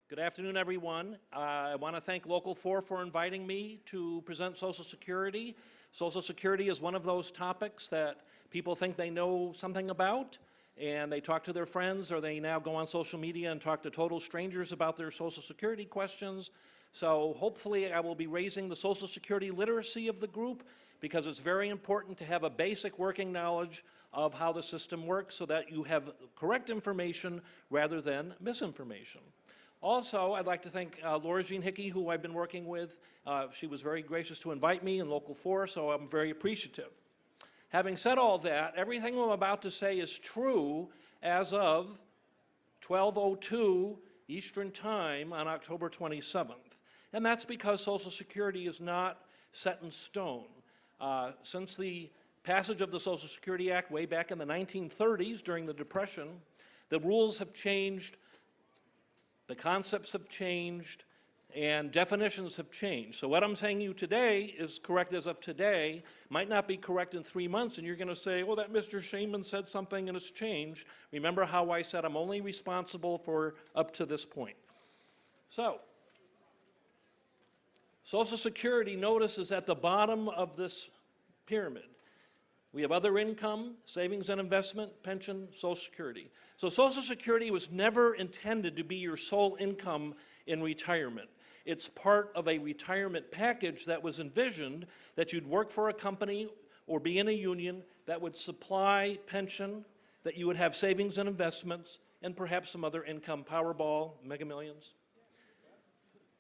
Good afternoon, everyone. I want to thank Local 4 for inviting me to present Social Security. Social Security is one of those topics that people think they know something about, and they talk to their friends, or they now go on social media and talk to total strangers about their Social Security questions. So hopefully I will be raising the Social Security literacy of the group, because it's very important to have a basic working knowledge of how the system works so that you have correct information rather than misinformation. Also, I'd like to thank Laura Jean Hickey, who I've been working with. She was very gracious to invite me in Local 4, so I'm very appreciative. Having said all that, everything I'm about to say is true as of 12:02 Eastern Time on October 27th. And that's because Social Security is not set in stone. Since the passage of the Social Security Act way back in the 1930s during the Depression, the rules have changed, the concepts have changed, and definitions have changed. So what I'm saying to you today is correct as of today, might not be correct in 3 months, and you're going to say, well, that Mr. Shaman said something and it's changed. Remember how I said I'm only responsible for up to this point. So, Social Security, notice, is at the bottom of this pyramid. We have other income, savings and investment, pension, Social Security. So Social Security was never intended to be your sole income in retirement. It's part of a retirement package that was envisioned that you'd work for a company or be in a union that would supply pension, that you would have savings and investments, and perhaps some other income, Powerball, Mega Millions.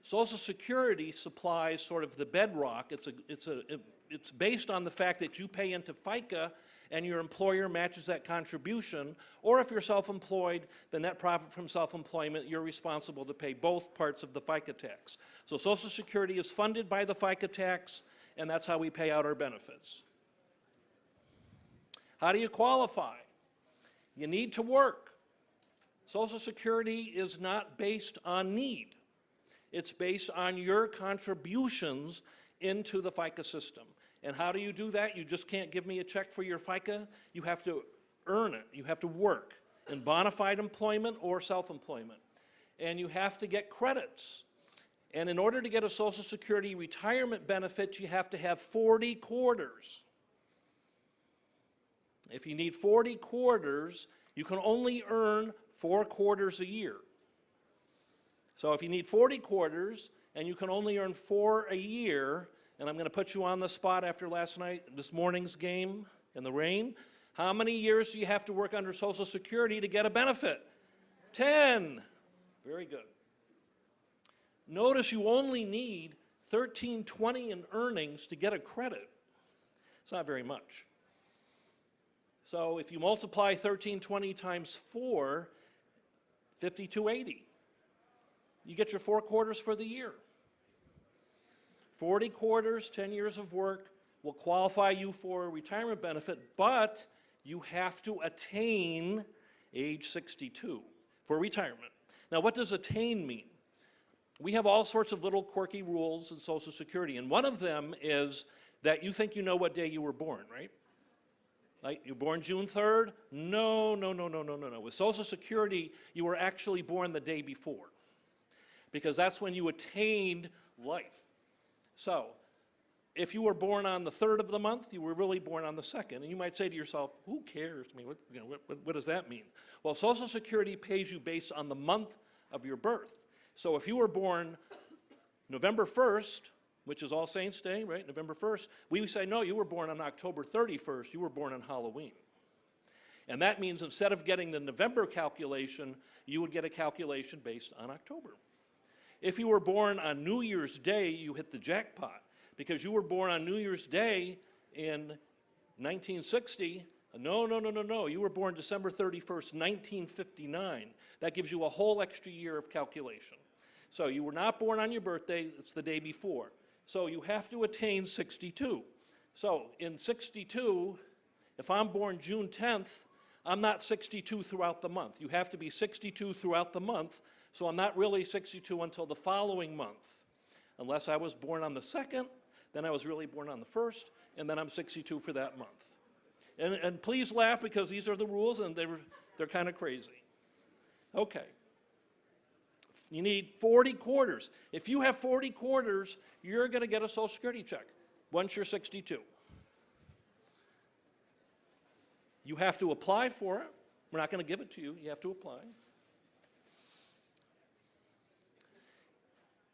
Social Security supplies sort of the bedrock. It's based on the fact that you pay into FICA and your employer matches that contribution, or if you're self-employed, the net profit from self-employment, you're responsible to pay both parts of the FICA tax. So Social Security is funded by the FICA tax, and that's how we pay out our benefits. How do you qualify? You need to work. Social Security is not based on need. It's based on your contributions into the FICA system. And how do you do that? You just can't give me a check for your FICA. You have to earn it. You have to work in bona fide employment or self-employment. And you have to get credits. And in order to get a Social Security retirement benefit, you have to have 40 quarters. If you need 40 quarters, you can only earn 4 quarters a year. So if you need 40 quarters and you can only earn 4 a year, and I'm going to put you on the spot after this morning's game in the rain, how many years do you have to work under Social Security to get a benefit? 10. Very good. Notice you only need $13.20 in earnings to get a credit. It's not very much. So if you multiply $13.20 times 4, $52.80. You get your 4 quarters for the year. 40 quarters, 10 years of work will qualify you for a retirement benefit, but you have to attain age 62 for retirement. Now, what does attain mean? We have all sorts of little quirky rules in Social Security, and one of them is that you think you know what day you were born, right? Like, you were born June 3rd? No. With Social Security, you were actually born the day before, because that's when you attained life. So, if you were born on the 3rd of the month, you were really born on the 2nd. And you might say to yourself, who cares? I mean, what does that mean? Well, Social Security pays you based on the month of your birth. So if you were born November 1st, which is All Saints Day, right, November 1st, we would say, no, you were born on October 31st, you were born on Halloween. And that means instead of getting the November calculation, you would get a calculation based on October. If you were born on New Year's Day, you hit the jackpot, because you were born on New Year's Day in 1960. No. You were born December 31st, 1959. That gives you a whole extra year of calculation. So you were not born on your birthday, it's the day before. So you have to attain 62. So in 62, if I'm born June 10th, I'm not 62 throughout the month. You have to be 62 throughout the month. So I'm not really 62 until the following month. Unless I was born on the 2nd, then I was really born on the 1st, and then I'm 62 for that month. And please laugh, because these are the rules, and they're kind of crazy. Okay. You need 40 quarters. If you have 40 quarters, you're going to get a Social Security check once you're 62. You have to apply for it. We're not going to give it to you. You have to apply.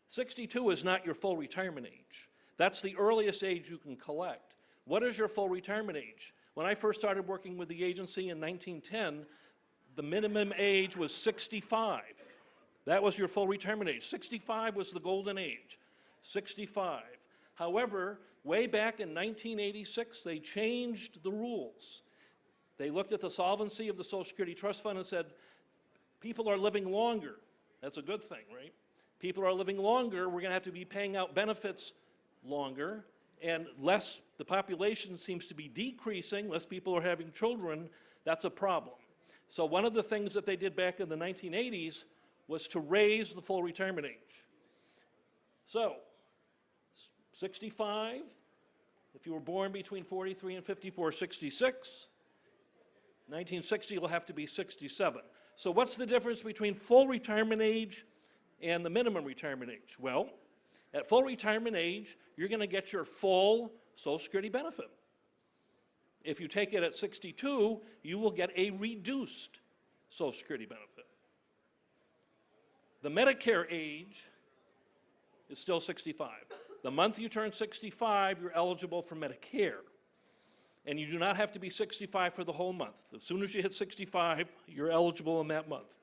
62 is not your full retirement age. That's the earliest age you can collect. What is your full retirement age? When I first started working with the agency in 1910, the minimum age was 65. That was your full retirement age. 65 was the golden age. 65. However, way back in 1986, they changed the rules. They looked at the solvency of the Social Security Trust Fund and said, people are living longer. That's a good thing, right? People are living longer. We're going to have to be paying out benefits longer, and less, the population seems to be decreasing, less people are having children. That's a problem. So one of the things that they did back in the 1980s was to raise the full retirement age. So 65, if you were born between 43 and 54, 66. 1960 will have to be 67. So what's the difference between full retirement age and the minimum retirement age? Well, at full retirement age, you're going to get your full Social Security benefit. If you take it at 62, you will get a reduced Social Security benefit. The Medicare age is still 65. The month you turn 65, you're eligible for Medicare. And you do not have to be 65 for the whole month. As soon as you hit 65, you're eligible in that month.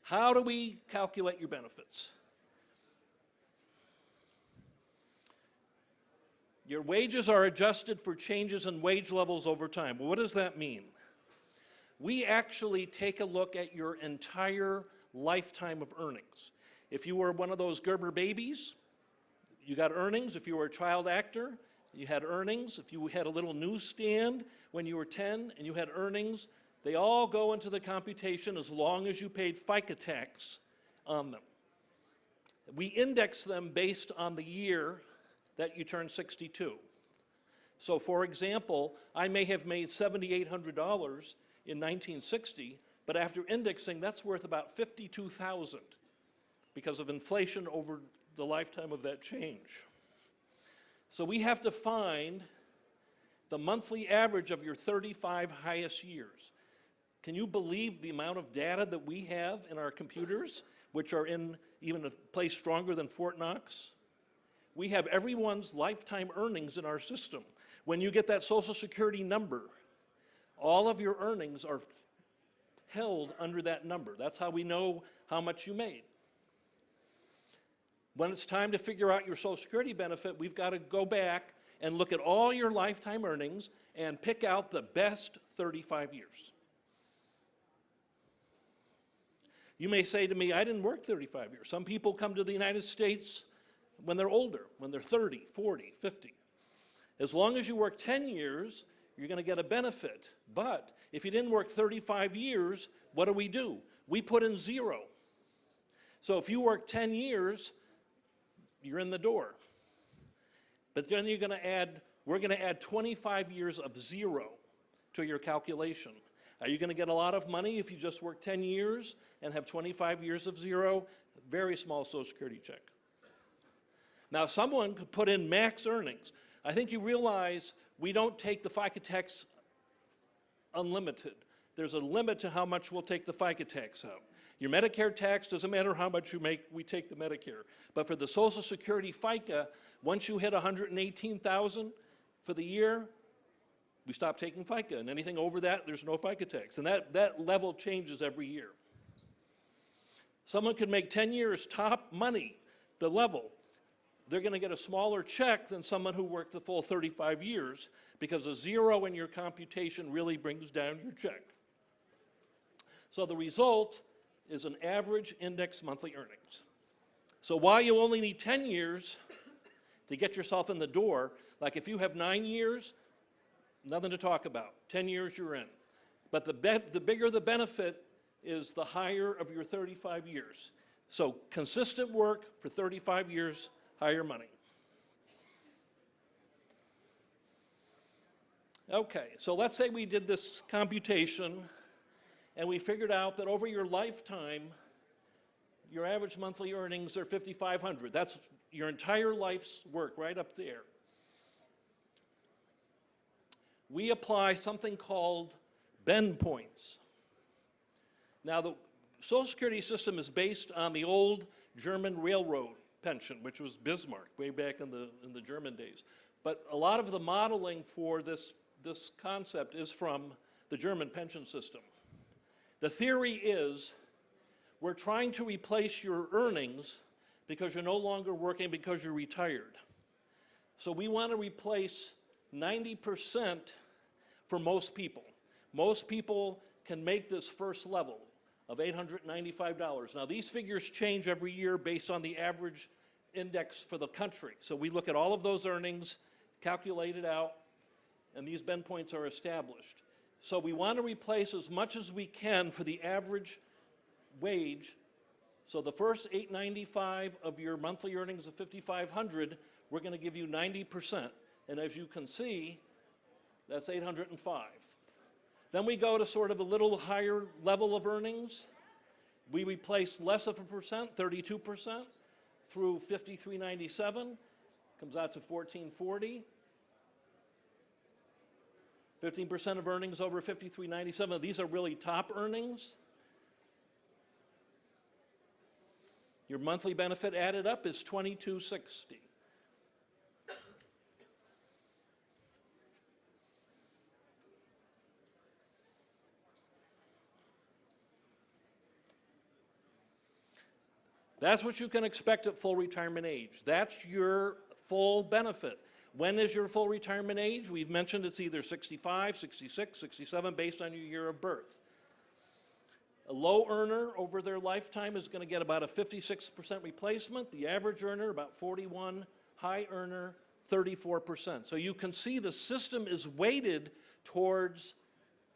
How do we calculate your benefits? Your wages are adjusted for changes in wage levels over time. Well, what does that mean? We actually take a look at your entire lifetime of earnings. If you were one of those Gerber babies, you got earnings. If you were a child actor, you had earnings. If you had a little newsstand when you were 10 and you had earnings, they all go into the computation as long as you paid FICA tax on them. We index them based on the year that you turn 62. So for example, I may have made $7,800 in 1960, but after indexing, that's worth about $52,000 because of inflation over the lifetime of that change. So we have to find the monthly average of your 35 highest years. Can you believe the amount of data that we have in our computers, which are in even a place stronger than Fort Knox? We have everyone's lifetime earnings in our system. When you get that Social Security number, all of your earnings are held under that number. That's how we know how much you made. When it's time to figure out your Social Security benefit, we've got to go back and look at all your lifetime earnings and pick out the best 35 years. You may say to me, I didn't work 35 years. Some people come to the United States when they're older, when they're 30, 40, 50. As long as you work 10 years, you're going to get a benefit. But if you didn't work 35 years, what do? We put in 0. So if you work 10 years, you're in the door. But then we're going to add 25 years of 0 to your calculation. Are you going to get a lot of money if you just work 10 years and have 25 years of 0? Very small Social Security check. Now, someone could put in max earnings. I think you realize we don't take the FICA tax unlimited. There's a limit to how much we'll take the FICA tax out. Your Medicare tax, doesn't matter how much you make, we take the Medicare. But for the Social Security FICA, once you hit $118,000 for the year, we stop taking FICA, and anything over that, there's no FICA tax. And that level changes every year. Someone could make 10 years top money, the level. They're going to get a smaller check than someone who worked the full 35 years because a 0 in your computation really brings down your check. So the result is an average index monthly earnings. So while you only need 10 years to get yourself in the door, like if you have 9 years, nothing to talk about. 10 years you're in. But the bigger the benefit is the higher of your 35 years. So consistent work for 35 years, higher money. Okay, so let's say we did this computation And we figured out that over your lifetime, your average monthly earnings are $5,500. That's your entire life's work right up there. We apply something called bend points. Now, the Social Security system is based on the old German railroad pension, which was Bismarck way back in the German days. But a lot of the modeling for this concept is from the German pension system. The theory is we're trying to replace your earnings because you're no longer working because you're retired. So we want to replace 90% for most people. Most people can make this first level of $895. Now these figures change every year based on the average index for the country. So we look at all of those earnings, calculate it out, and these bend points are established. So we want to replace as much as we can for the average wage. So the first $895 of your monthly earnings of $5,500, we're going to give you 90%. And as you can see, that's $805. Then we go to sort of a little higher level of earnings. We replace less of a percent, 32%, through $5,397, comes out to $1,440. 15% of earnings over $5,397. These are really top earnings. Your monthly benefit added up is $2,260. That's what you can expect at full retirement age. That's your full benefit. When is your full retirement age? We've mentioned it's either 65, 66, 67, based on your year of birth. A low earner over their lifetime is going to get about a 56% replacement. The average earner, about 41. High earner, 34%. So you can see the system is weighted towards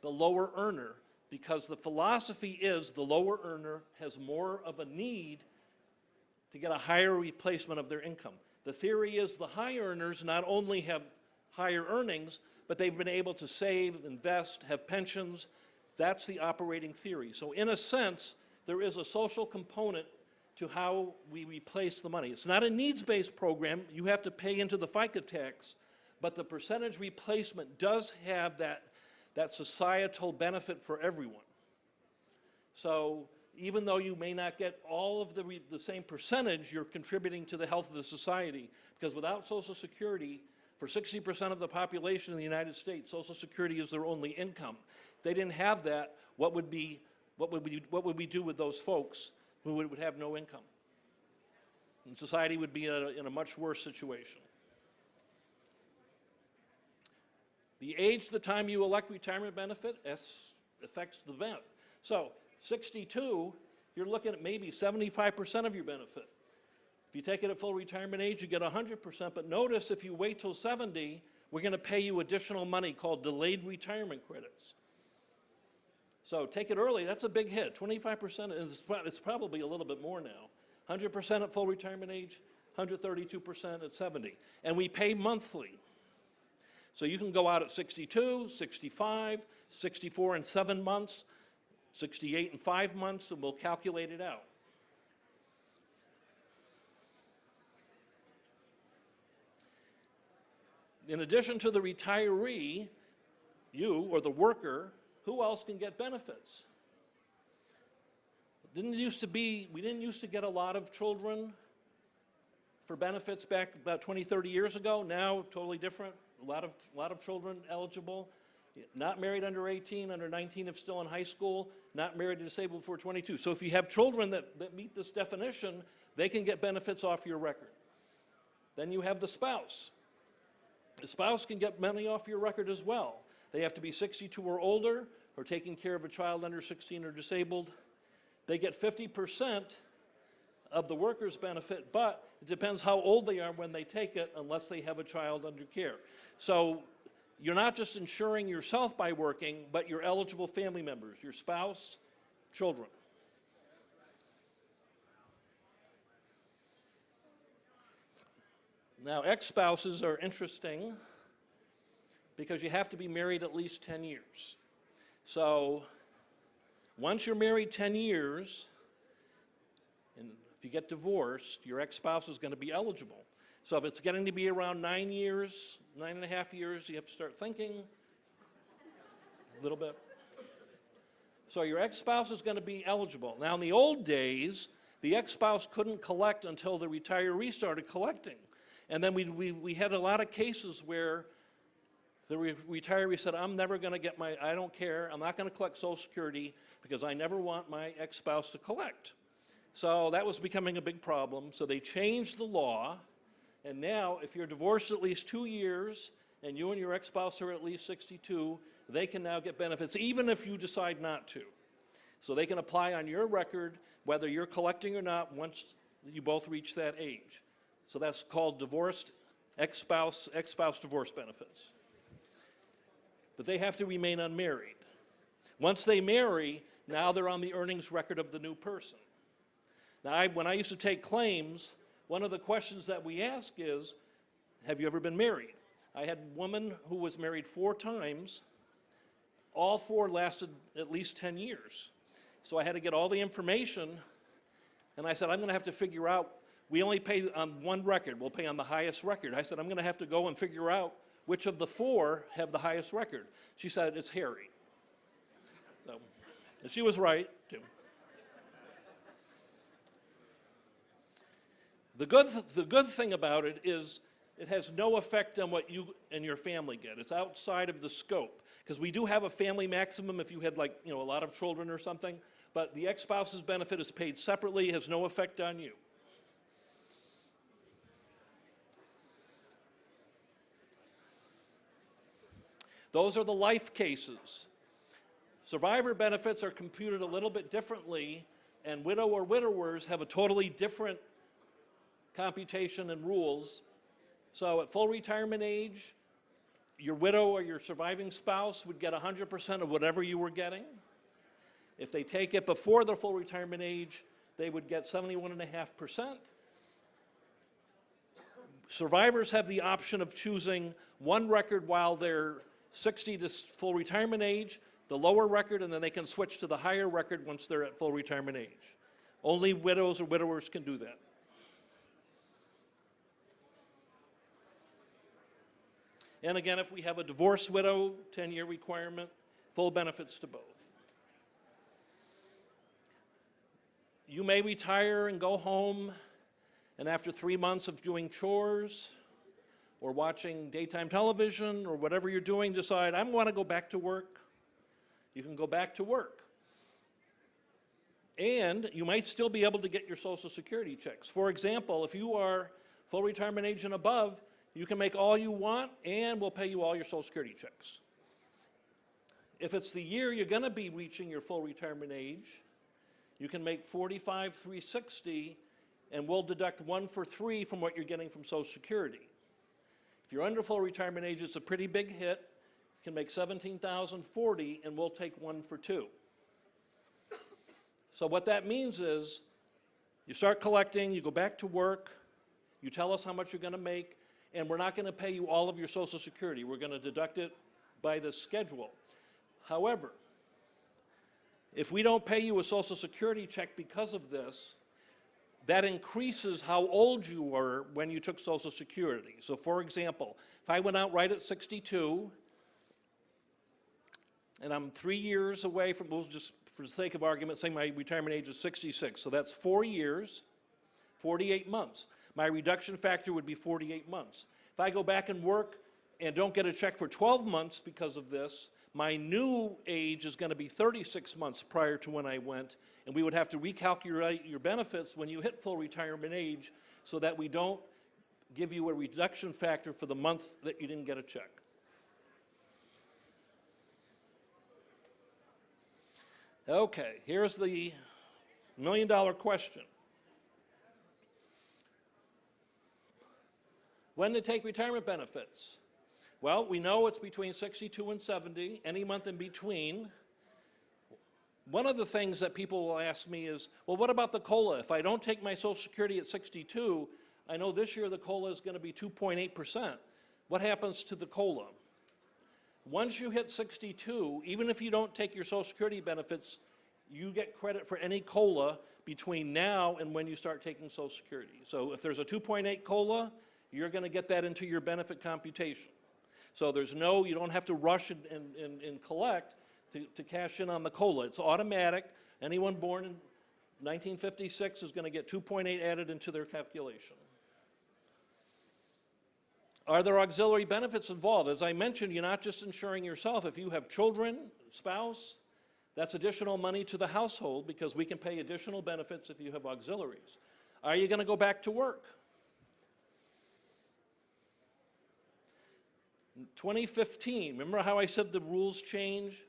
the lower earner because the philosophy is the lower earner has more of a need to get a higher replacement of their income. The theory is the high earners not only have higher earnings, but they've been able to save, invest, have pensions. That's the operating theory. So in a sense, there is a social component to how we replace the money. It's not a needs-based program. You have to pay into the FICA tax, but the percentage replacement does have that societal benefit for everyone. So even though you may not get all of the same percentage, you're contributing to the health of the society. Because without Social Security, for 60% of the population in the United States, Social Security is their only income. If they didn't have that, what would we do with those folks who would have no income? And society would be in a much worse situation. The age, the time you elect retirement benefit, affects the benefit. So 62, you're looking at maybe 75% of your benefit. If you take it at full retirement age, you get 100%, but notice if you wait till 70, we're going to pay you additional money called delayed retirement credits. So take it early, that's a big hit. 25% it's probably a little bit more now. 100% at full retirement age, 132% at 70. And we pay monthly. So you can go out at 62, 65, 64 and 7 months, 68 and 5 months, and we'll calculate it out. In addition to the retiree, you or the worker, who else can get benefits? We didn't used to get a lot of children for benefits back about 20, 30 years ago. Now, totally different. A lot of children eligible. Not married under 18, under 19 if still in high school, not married and disabled before 22. So if you have children that meet this definition, they can get benefits off your record. Then you have the spouse. The spouse can get money off your record as well. They have to be 62 or older, or taking care of a child under 16 or disabled. They get 50% of the worker's benefit, but it depends how old they are when they take it, unless they have a child under care. So you're not just insuring yourself by working, but your eligible family members, your spouse, children. Now, ex-spouses are interesting because you have to be married at least 10 years. So Once you're married 10 years, and if you get divorced, your ex-spouse is going to be eligible. So if it's getting to be around 9 years, 9.5 years, you have to start thinking a little bit. So your ex-spouse is going to be eligible. Now, in the old days, the ex-spouse couldn't collect until the retiree started collecting. And then we had a lot of cases where the retiree said, I'm never going to get I don't care, I'm not going to collect Social Security because I never want my ex-spouse to collect. So that was becoming a big problem. So they changed the law, and now if you're divorced at least 2 years and you and your ex-spouse are at least 62, they can now get benefits even if you decide not to. So they can apply on your record whether you're collecting or not once you both reach that age. So that's called divorced ex-spouse divorce benefits. But they have to remain unmarried. Once they marry, now they're on the earnings record of the new person. Now, when I used to take claims, one of the questions that we ask is, have you ever been married? I had a woman who was married 4 times. All 4 lasted at least 10 years. So I had to get all the information, and I said, I'm going to have to figure out, we only pay on one record, we'll pay on the highest record. I said, I'm going to have to go and figure out which of the 4 have the highest record. She said, it's Harry. So, and she was right, too. The good thing about it is it has no effect on what you and your family get. It's outside of the scope. Because we do have a family maximum if you had a lot of children or something, but the ex-spouse's benefit is paid separately, has no effect on you. Those are the life cases. Survivor benefits are computed a little bit differently, and widow or widowers have a totally different computation and rules. So at full retirement age, your widow or your surviving spouse would get 100% of whatever you were getting. If they take it before their full retirement age, they would get 71.5%. Survivors have the option of choosing one record while they're 60 to full retirement age, the lower record, and then they can switch to the higher record once they're at full retirement age. Only widows or widowers can do that. And again, if we have a divorced widow, 10-year requirement, full benefits to both. You may retire and go home, and after 3 months of doing chores or watching daytime television or whatever you're doing, decide, I want to go back to work. You can go back to work. And you might still be able to get your Social Security checks. For example, if you are full retirement age and above, you can make all you want, and we'll pay you all your Social Security checks. If it's the year you're going to be reaching your full retirement age, you can make $45,360, and we'll deduct 1 for 3 from what you're getting from Social Security. If you're under full retirement age, it's a pretty big hit. You can make $17,040, and we'll take 1 for 2. So what that means is you start collecting, you go back to work, you tell us how much you're going to make, and we're not going to pay you all of your Social Security. We're going to deduct it by the schedule. However, if we don't pay you a Social Security check because of this, that increases how old you were when you took Social Security. So for example, if I went out right at 62, and I'm 3 years away from, we'll just for the sake of argument, say my retirement age is 66, so that's 4 years, 48 months. My reduction factor would be 48 months. If I go back and work and don't get a check for 12 months because of this, my new age is going to be 36 months prior to when I went, and we would have to recalculate your benefits when you hit full retirement age so that we don't give you a reduction factor for the month that you didn't get a check. Okay, here's the million-dollar question. When to take retirement benefits? Well, we know it's between 62 and 70, any month in between. One of the things that people will ask me is, well, what about the COLA? If I don't take my Social Security at 62, I know this year the COLA is going to be 2.8%. What happens to the COLA? Once you hit 62, even if you don't take your Social Security benefits, you get credit for any COLA between now and when you start taking Social Security. So if there's a 2.8 COLA, you're going to get that into your benefit computation. So there's no, you don't have to rush and collect to cash in on the COLA. It's automatic. Anyone born in 1956 is going to get 2.8 added into their calculation. Are there auxiliary benefits involved? As I mentioned, you're not just insuring yourself. If you have children, spouse, that's additional money to the household because we can pay additional benefits if you have auxiliaries. Are you going to go back to work? 2015, remember how I said the rules change?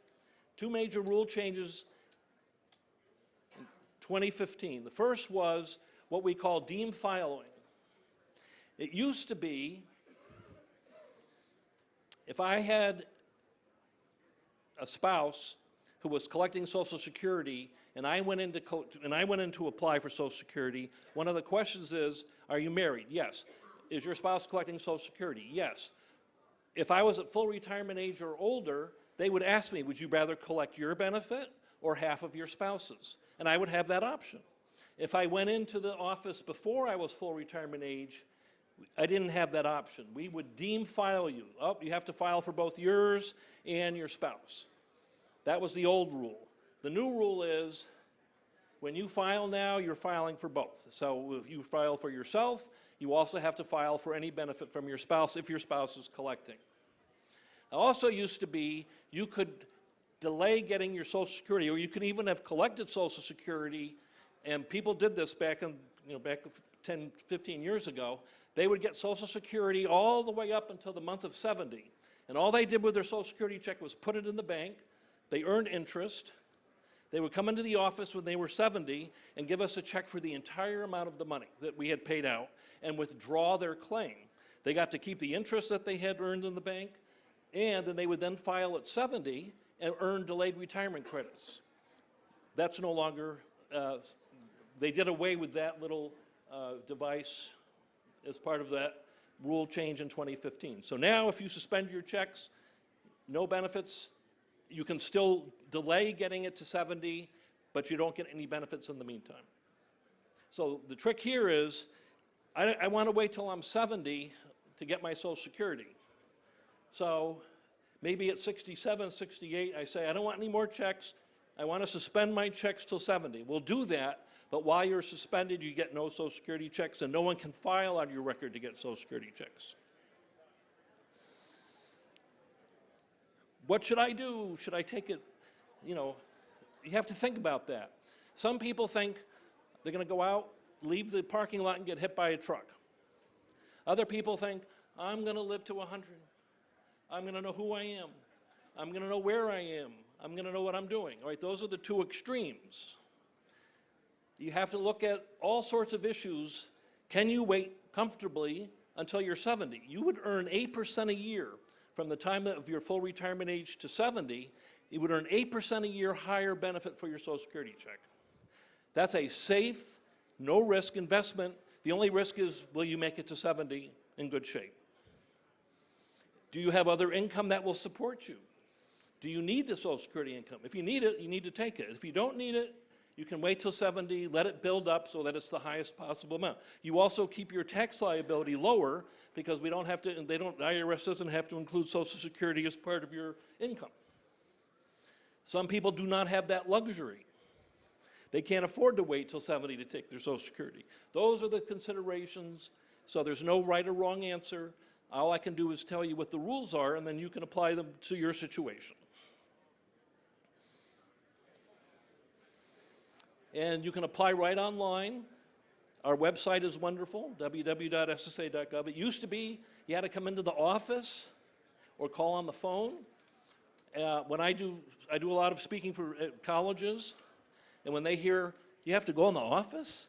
Two major rule changes in 2015. The first was what we call deemed filing. It used to be, if I had a spouse who was collecting Social Security and I went in to apply for Social Security, one of the questions is, are you married? Yes. Is your spouse collecting Social Security? Yes. If I was at full retirement age or older, they would ask me, would you rather collect your benefit or half of your spouse's? And I would have that option. If I went into the office before I was full retirement age, I didn't have that option. We would deem file you. Oh, you have to file for both yours and your spouse. That was the old rule. The new rule is when you file now, you're filing for both. So if you file for yourself, you also have to file for any benefit from your spouse if your spouse is collecting. It also used to be you could delay getting your Social Security, or you could even have collected Social Security, and people did this back 10, 15 years ago. They would get Social Security all the way up until the month of 70. And all they did with their Social Security check was put it in the bank. They earned interest. They would come into the office when they were 70 and give us a check for the entire amount of the money that we had paid out and withdraw their claim. They got to keep the interest that they had earned in the bank, and then they would then file at 70 and earn delayed retirement credits. That's no longer, they did away with that little device as part of that rule change in 2015. So now if you suspend your checks, no benefits, you can still delay getting it to 70, but you don't get any benefits in the meantime. So the trick here is, I want to wait till I'm 70 to get my Social Security. So maybe at 67, 68, I say, I don't want any more checks. I want to suspend my checks till 70. We'll do that, but while you're suspended, you get no Social Security checks, and no one can file on your record to get Social Security checks. What should I do? Should I take it? You have to think about that. Some people think they're going to go out, leave the parking lot and get hit by a truck. Other people think, I'm going to live to 100. I'm going to know who I am. I'm going to know where I am. I'm going to know what I'm doing. All right, those are the two extremes. You have to look at all sorts of issues. Can you wait comfortably until you're 70? You would earn 8% a year from the time of your full retirement age to 70. You would earn 8% a year higher benefit for your Social Security check. That's a safe, no-risk investment. The only risk is, will you make it to 70 in good shape? Do you have other income that will support you? Do you need the Social Security income? If you need it, you need to take it. If you don't need it, you can wait till 70, let it build up so that it's the highest possible amount. You also keep your tax liability lower because we don't have to, IRS doesn't have to include Social Security as part of your income. Some people do not have that luxury. They can't afford to wait till 70 to take their Social Security. Those are the considerations, so there's no right or wrong answer. All I can do is tell you what the rules are, and then you can apply them to your situation. And you can apply right online. Our website is wonderful, www.ssa.gov. It used to be you had to come into the office or call on the phone. When I do a lot of speaking for colleges, and when they hear, you have to go in the office?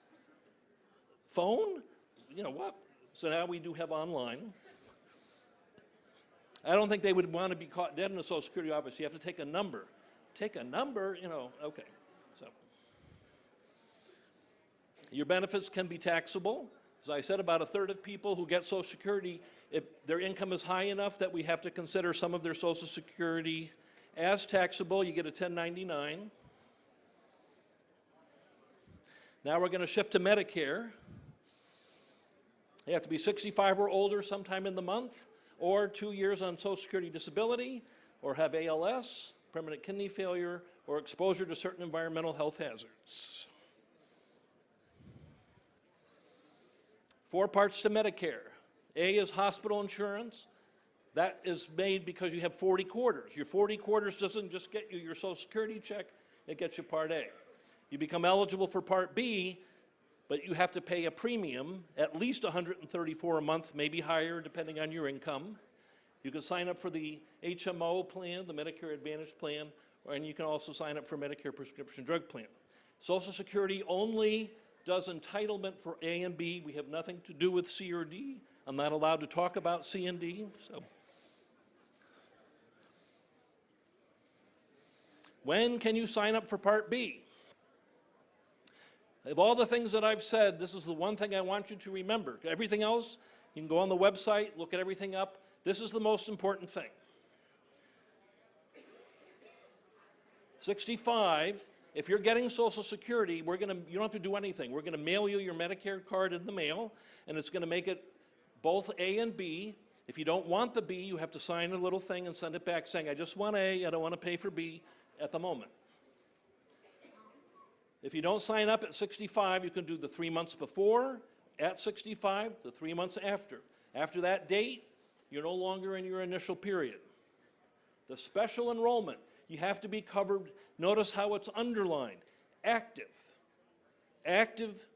Phone? You know what? So now we do have online. I don't think they would want to be caught dead in a Social Security office. You have to take a number. Take a number, okay. So your benefits can be taxable. As I said, about a third of people who get Social Security, if their income is high enough that we have to consider some of their Social Security as taxable, you get a 1099. Now we're going to shift to Medicare. You have to be 65 or older sometime in the month, or 2 years on Social Security disability, or have ALS, permanent kidney failure, or exposure to certain environmental health hazards. 4 parts to Medicare. A is hospital insurance. That is made because you have 40 quarters. Your 40 quarters doesn't just get you your Social Security check, it gets you Part A. You become eligible for Part B, but you have to pay a premium, at least $134 a month, maybe higher depending on your income. You can sign up for the HMO plan, the Medicare Advantage plan, and you can also sign up for Medicare prescription drug plan. Social Security only does entitlement for A and B. We have nothing to do with C or D. I'm not allowed to talk about C and D. So, when can you sign up for Part B? Of all the things that I've said, this is the one thing I want you to remember. Everything else, you can go on the website, look at everything up. This is the most important thing. 65, if you're getting Social Security, you don't have to do anything. We're going to mail you your Medicare card in the mail, and it's going to make it both A and B. If you don't want the B, you have to sign a little thing and send it back saying, I just want A, I don't want to pay for B at the moment. If you don't sign up at 65, you can do the 3 months before, at 65, the 3 months after. After that date, you're no longer in your initial period. The special enrollment, you have to be covered. Notice how it's underlined. Active. Active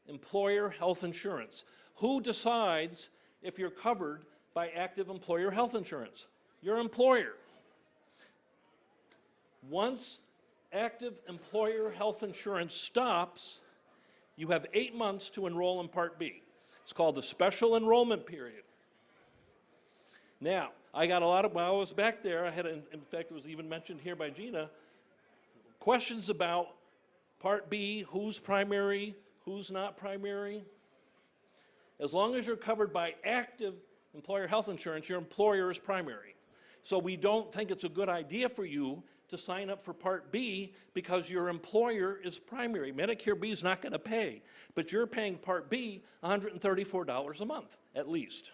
employer health insurance. Who decides if you're covered by active employer health insurance? Your employer. Once active employer health insurance stops, you have 8 months to enroll in Part B. It's called the special enrollment period. Now, I got a lot of, while I was back there, I had, in fact, it was even mentioned here by Gina, questions about Part B, who's primary, who's not primary. As long as you're covered by active employer health insurance, your employer is primary. So we don't think it's a good idea for you to sign up for Part B because your employer is primary. Medicare B is not going to pay, but you're paying Part B $134 a month, at least.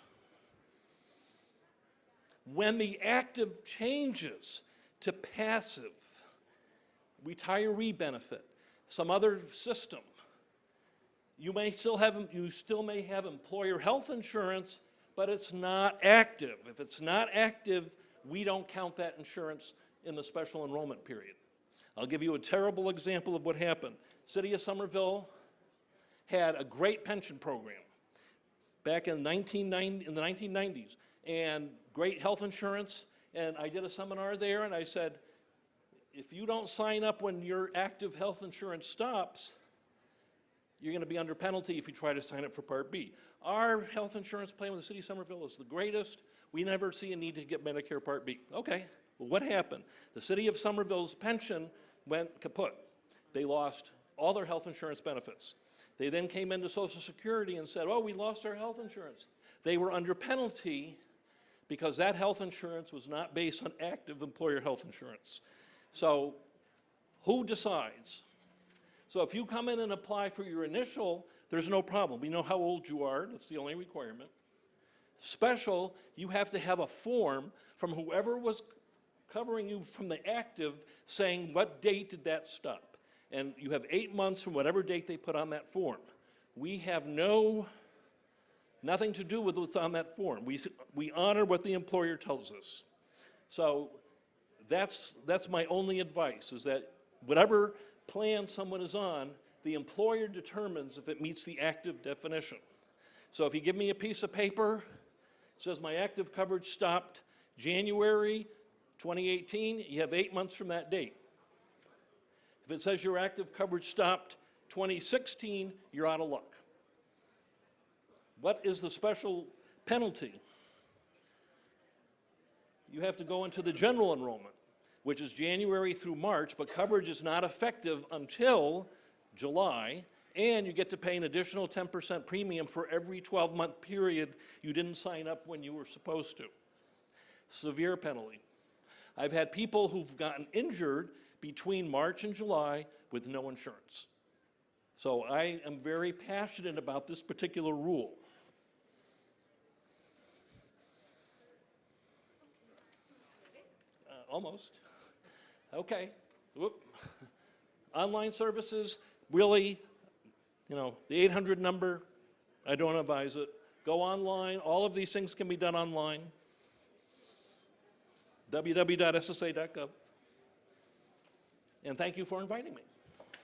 When the active changes to passive, retiree benefit, some other system, you still may have employer health insurance, but it's not active. If it's not active, we don't count that insurance in the special enrollment period. I'll give you a terrible example of what happened. City of Somerville had a great pension program back in the 1990s, and great health insurance, and I did a seminar there, and I said, if you don't sign up when your active health insurance stops, you're going to be under penalty if you try to sign up for Part B. Our health insurance plan with the City of Somerville is the greatest. We never see a need to get Medicare Part B. Okay, well, what happened? The City of Somerville's pension went kaput. They lost all their health insurance benefits. They then came into Social Security and said, oh, we lost our health insurance. They were under penalty because that health insurance was not based on active employer health insurance. So who decides? So if you come in and apply for your initial, there's no problem. We know how old you are. That's the only requirement. Special, you have to have a form from whoever was covering you from the active saying what date did that stop. And you have 8 months from whatever date they put on that form. We have nothing to do with what's on that form. We honor what the employer tells us. So that's my only advice, is that whatever plan someone is on, the employer determines if it meets the active definition. So if you give me a piece of paper, it says my active coverage stopped January 2018, you have 8 months from that date. If it says your active coverage stopped 2016, you're out of luck. What is the special penalty? You have to go into the general enrollment, which is January through March, but coverage is not effective until July, and you get to pay an additional 10% premium for every 12-month period you didn't sign up when you were supposed to. Severe penalty. I've had people who've gotten injured between March and July with no insurance. So I am very passionate about this particular rule. Almost. Okay. Whoop. Online services, really, the 800 number, I don't advise it. Go online. All of these things can be done online. www.ssa.gov. And thank you for inviting me.